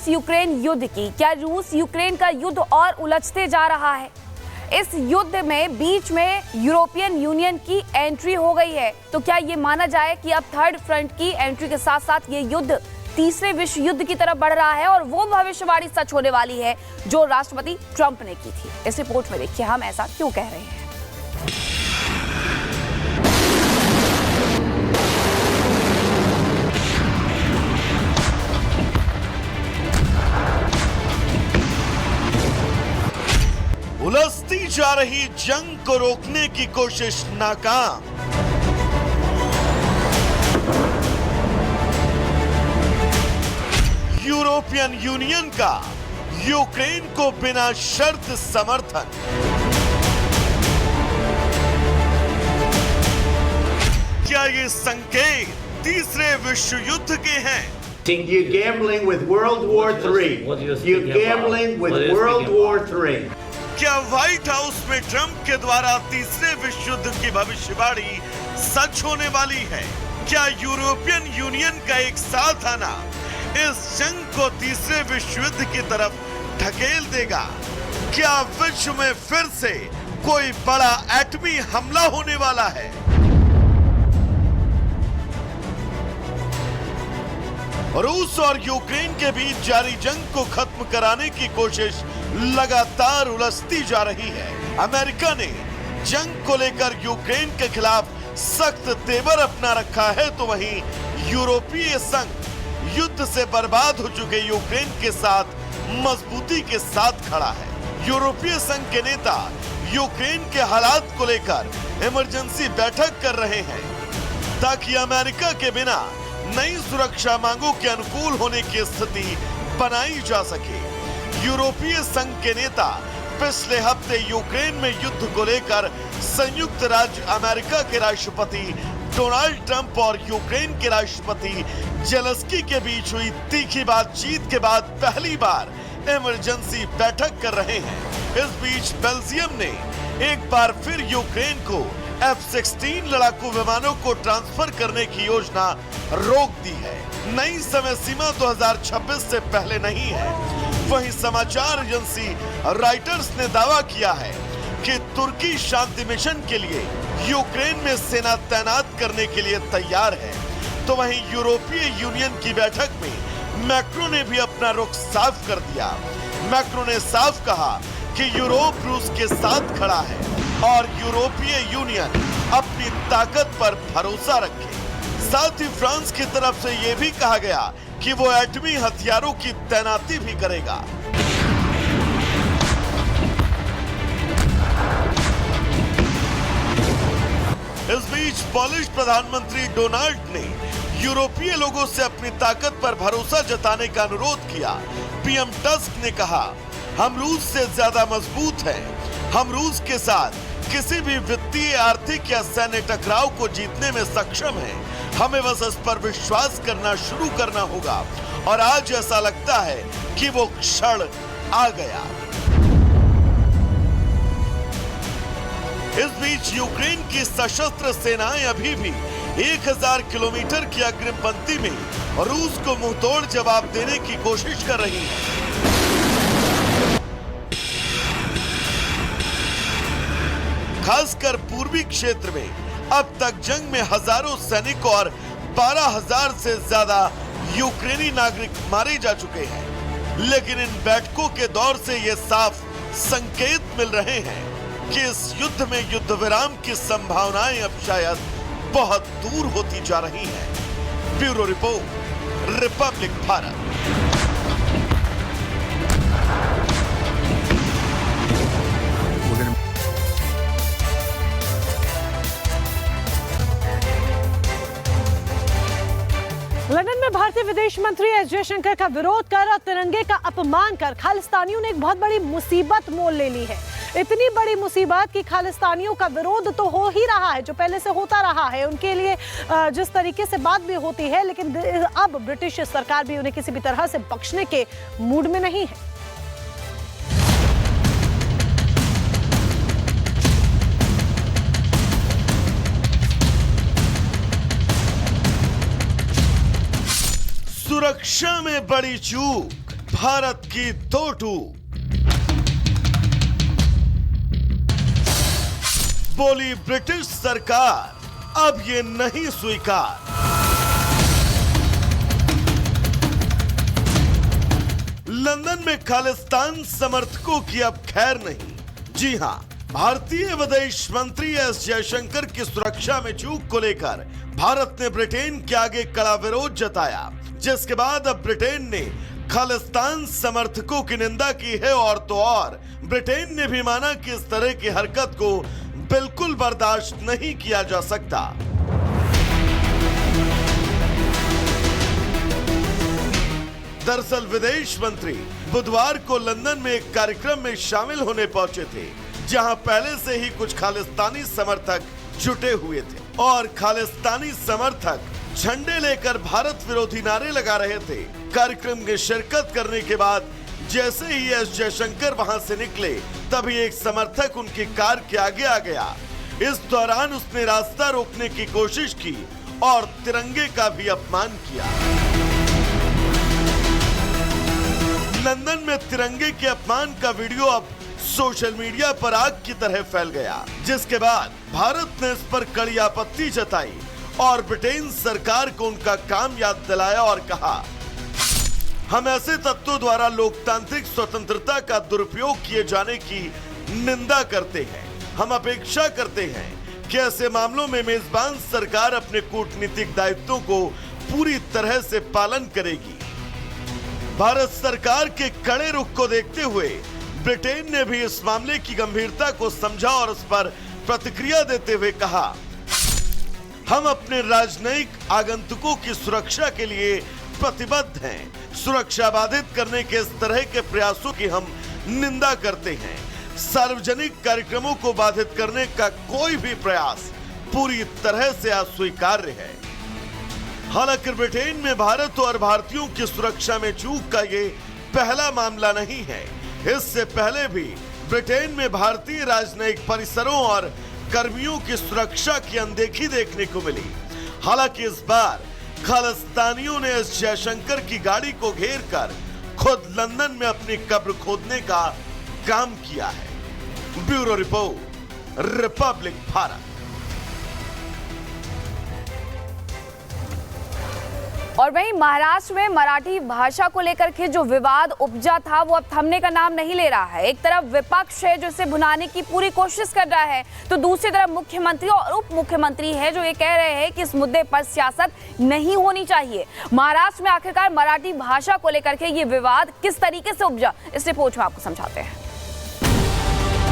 रूस यूक्रेन युद्ध की। क्या रूस यूक्रेन का युद्ध और उलझते जा रहा है? इस युद्ध में बीच में यूरोपियन यूनियन की एंट्री हो गई है। तो क्या ये माना जाए कि अब थर्ड फ्रंट की एंट्री के साथ साथ ये युद्ध तीसरे विश्व युद्ध की तरफ बढ़ रहा है और वो भविष्यवाणी सच होने वाली है जो राष्ट्रपति ट्रंप ने की थी? इस रिपोर्ट में देखिए हम ऐसा क्यों कह रहे हैं। उलझती जा रही जंग को रोकने की कोशिश नाकाम। यूरोपियन यूनियन का यूक्रेन को बिना शर्त समर्थन। क्या ये संकेत तीसरे विश्व युद्ध के हैं? You're gambling with World War III. You're gambling with World War III. क्या व्हाइट हाउस में ट्रंप के द्वारा तीसरे विश्व युद्ध की भविष्यवाणी सच होने वाली है? क्या यूरोपियन यूनियन का एक साथ आना इस जंग को तीसरे विश्व युद्ध की तरफ ढकेल देगा? क्या विश्व में फिर से कोई बड़ा एटमी हमला होने वाला है? रूस और यूक्रेन के बीच जारी जंग को खत्म कराने की कोशिश लगातार उलझती जा रही है। अमेरिका ने जंग को लेकर यूक्रेन के खिलाफ सख्त तेवर अपना रखा है, तो वहीं यूरोपीय संघ युद्ध से बर्बाद हो चुके यूक्रेन के साथ मजबूती के साथ खड़ा है। यूरोपीय संघ के नेता यूक्रेन के हालात को लेकर इमरजेंसी बैठक कर रहे हैं ताकि अमेरिका के बिना नई सुरक्षा मांगों के अनुकूल होने की स्थिति बनाई जा सके। यूरोपीय संघ के नेता पिछले हफ्ते यूक्रेन में युद्ध को लेकर संयुक्त राज्य अमेरिका के राष्ट्रपति डोनाल्ड ट्रंप और यूक्रेन के राष्ट्रपति जेलेंस्की के बीच हुई तीखी बातचीत के बाद पहली बार इमरजेंसी बैठक कर रहे हैं। इस बीच बेल्जियम ने एक बार फिर यूक्रेन को F-16 लड़ाकू विमानों को ट्रांसफर करने की योजना रोक दी है। नई समय सीमा 2026 से पहले नहीं है। वहीं समाचार एजेंसी रॉयटर्स ने दावा किया है कि तुर्की शांति मिशन के लिए यूक्रेन में सेना तैनात करने के लिए तैयार है। तो वहीं यूरोपीय यूनियन की बैठक में मैक्रो ने भी अपना रुख साफ कर दिया। मैक्रो ने साफ कहा कि यूरोप रूस के साथ खड़ा है और यूरोपीय यूनियन अपनी ताकत पर भरोसा रखे। साथ ही फ्रांस की तरफ से यह भी कहा गया कि वो एटमी हथियारों की तैनाती भी करेगा। इस बीच पोलिश प्रधानमंत्री डोनाल्ड ने यूरोपीय लोगों से अपनी ताकत पर भरोसा जताने का अनुरोध किया। पीएम टस्क ने कहा, हम रूस से ज्यादा मजबूत हैं। हम रूस के साथ किसी भी वित्तीय, आर्थिक या सैन्य टकराव को जीतने में सक्षम हैं। हमें बस इस पर विश्वास करना शुरू करना होगा और आज ऐसा लगता है कि वो क्षण आ गया। इस बीच यूक्रेन की सशस्त्र सेनाएं अभी भी 1000 किलोमीटर की अग्रिम पंक्ति में रूस को मुंहतोड़ जवाब देने की कोशिश कर रही है। खासकर पूर्वी क्षेत्र में अब तक जंग में हजारों सैनिक और 12,000 से ज्यादा यूक्रेनी नागरिक मारे जा चुके हैं। लेकिन इन बैठकों के दौर से ये साफ संकेत मिल रहे हैं कि इस युद्ध में युद्ध विराम की संभावनाएं अब शायद बहुत दूर होती जा रही हैं। Bureau report, Republic Bharat. London में भारतीय विदेश मंत्री एस जयशंकर का विरोध कर और तिरंगे का अपमान कर खालिस्तानियों ने एक बहुत बड़ी मुसीबत मोल ले ली है। इतनी बड़ी मुसीबत कि खालिस्तानियों का विरोध तो हो ही रहा है, जो पहले से होता रहा है उनके लिए जिस तरीके से बात भी होती है, लेकिन अब ब्रिटिश सरकार भी उन्हें किसी भी तरह से बख्शने के मूड में नहीं है। सुरक्षा में बड़ी चूक, भारत की दो टूक। बोली ब्रिटिश सरकार, अब ये नहीं स्वीकार। लंदन में खालिस्तान समर्थकों की अब खैर नहीं। जी हां, भारतीय विदेश मंत्री एस जयशंकर की सुरक्षा में चूक को लेकर भारत ने ब्रिटेन के आगे कड़ा विरोध जताया, जिसके बाद अब ब्रिटेन ने खालिस्तान समर्थकों की निंदा की है। और तो और ब्रिटेन ने भी माना कि इस तरह की हरकत को बिल्कुल बर्दाश्त नहीं किया जा सकता। दरअसल विदेश मंत्री बुधवार को लंदन में एक कार्यक्रम में शामिल होने पहुंचे थे, जहां पहले से ही कुछ खालिस्तानी समर्थक जुटे हुए थे और खालिस्तानी समर्थक झंडे लेकर भारत विरोधी नारे लगा रहे थे। कार्यक्रम में शिरकत करने के बाद जैसे ही एस जयशंकर वहां से निकले, तभी एक समर्थक उनकी कार के आगे आ गया। इस दौरान उसने रास्ता रोकने की कोशिश की और तिरंगे का भी अपमान किया। लंदन में तिरंगे के अपमान का वीडियो अब सोशल मीडिया पर आग की तरह फैल गया, जिसके बाद भारत ने इस पर कड़ी आपत्ति जताई और ब्रिटेन सरकार को उनका काम याद दिलाया और कहा, हम ऐसे तत्वों द्वारा लोकतांत्रिक स्वतंत्रता का दुरुपयोग किए जाने की निंदा करते हैं। हम अपेक्षा करते हैं कि ऐसे मामलों में मेजबान सरकार अपने कूटनीतिक दायित्वों को पूरी तरह से पालन करेगी। भारत सरकार के कड़े रुख को देखते हुए ब्रिटेन ने भी इस मामले की गंभीरता को समझा और उस पर प्रतिक्रिया देते हुए कहा, हम अपने राजनयिक आगंतुकों की सुरक्षा के लिए प्रतिबद्ध हैं। सुरक्षा बाधित करने के इस तरह के प्रयासों की हम निंदा करते हैं। सार्वजनिक कार्यक्रमों को बाधित करने का कोई भी प्रयास पूरी तरह से अस्वीकार्य है। हालांकि ब्रिटेन में भारत और भारतीयों की सुरक्षा में चूक का ये पहला मामला नहीं है। इससे पहले भी ब्रिटेन में भारतीय राजनयिक परिसरों और कर्मियों की सुरक्षा की अनदेखी देखने को मिली। हालांकि इस बार खालिस्तानियों ने एस जयशंकर की गाड़ी को घेरकर खुद लंदन में अपनी कब्र खोदने का काम किया है। Bureau report, Republic Bharat. और वहीं महाराष्ट्र में मराठी भाषा को लेकर के जो विवाद उपजा था वो अब थमने का नाम नहीं ले रहा है। एक तरफ विपक्ष है जो इसे भुनाने की पूरी कोशिश कर रहा है, तो दूसरी तरफ मुख्यमंत्री और उप मुख्यमंत्री है जो ये कह रहे हैं कि इस मुद्दे पर सियासत नहीं होनी चाहिए। महाराष्ट्र में आखिरकार मराठी भाषा को लेकर के ये विवाद किस तरीके से उपजा, इस रिपोर्ट में आपको समझाते हैं।